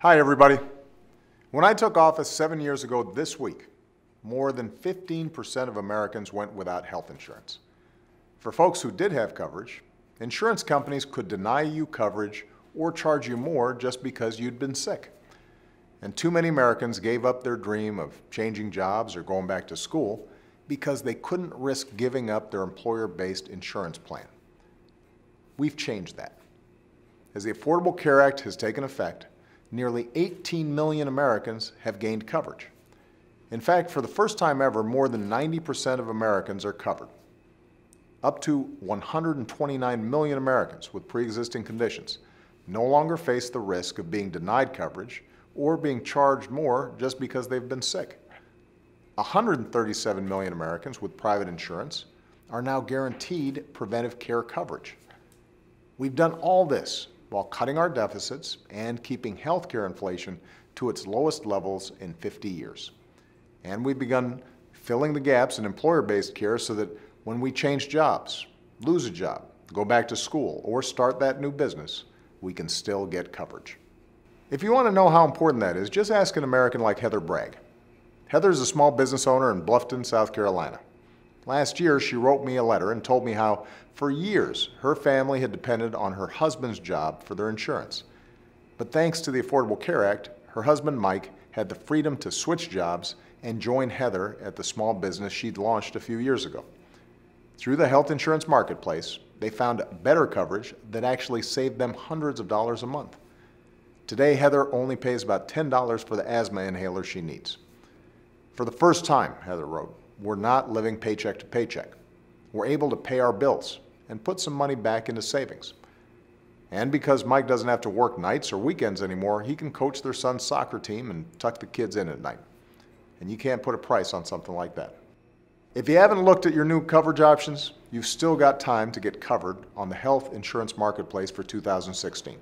Hi, everybody. When I took office 7 years ago this week, more than 15% of Americans went without health insurance. For folks who did have coverage, insurance companies could deny you coverage or charge you more just because you'd been sick. And too many Americans gave up their dream of changing jobs or going back to school because they couldn't risk giving up their employer-based insurance plan. We've changed that. As the Affordable Care Act has taken effect, nearly 18 million Americans have gained coverage. In fact, for the first time ever, more than 90% of Americans are covered. Up to 129 million Americans with pre-existing conditions no longer face the risk of being denied coverage or being charged more just because they've been sick. 137 million Americans with private insurance are now guaranteed preventive care coverage. We've done all this while cutting our deficits and keeping healthcare inflation to its lowest levels in 50 years. And we've begun filling the gaps in employer-based care so that when we change jobs, lose a job, go back to school, or start that new business, we can still get coverage. If you want to know how important that is, just ask an American like Heather Bragg. Heather's a small business owner in Bluffton, South Carolina. Last year, she wrote me a letter and told me how, for years, her family had depended on her husband's job for their insurance. But thanks to the Affordable Care Act, her husband, Mike, had the freedom to switch jobs and join Heather at the small business she'd launched a few years ago. Through the health insurance marketplace, they found better coverage that actually saved them hundreds of dollars a month. Today, Heather only pays about $10 for the asthma inhaler she needs. For the first time, Heather wrote, we're not living paycheck to paycheck. We're able to pay our bills and put some money back into savings. And because Mike doesn't have to work nights or weekends anymore, he can coach their son's soccer team and tuck the kids in at night. And you can't put a price on something like that. If you haven't looked at your new coverage options, you've still got time to get covered on the health insurance marketplace for 2016.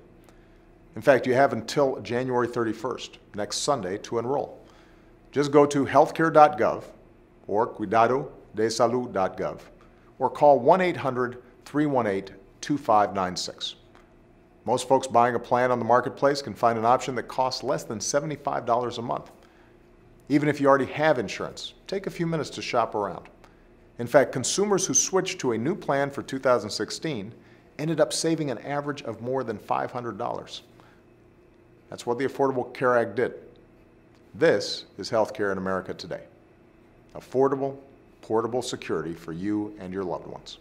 In fact, you have until January 31st, next Sunday, to enroll. Just go to healthcare.gov or cuidadodesalud.gov or call 1-800-318-2596. Most folks buying a plan on the marketplace can find an option that costs less than $75 a month. Even if you already have insurance, take a few minutes to shop around. In fact, consumers who switched to a new plan for 2016 ended up saving an average of more than $500. That's what the Affordable Care Act did. This is healthcare in America today. Affordable, portable security for you and your loved ones.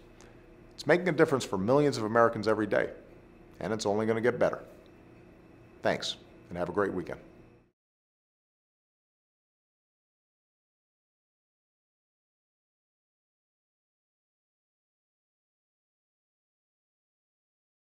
It's making a difference for millions of Americans every day, and it's only going to get better. Thanks, and have a great weekend.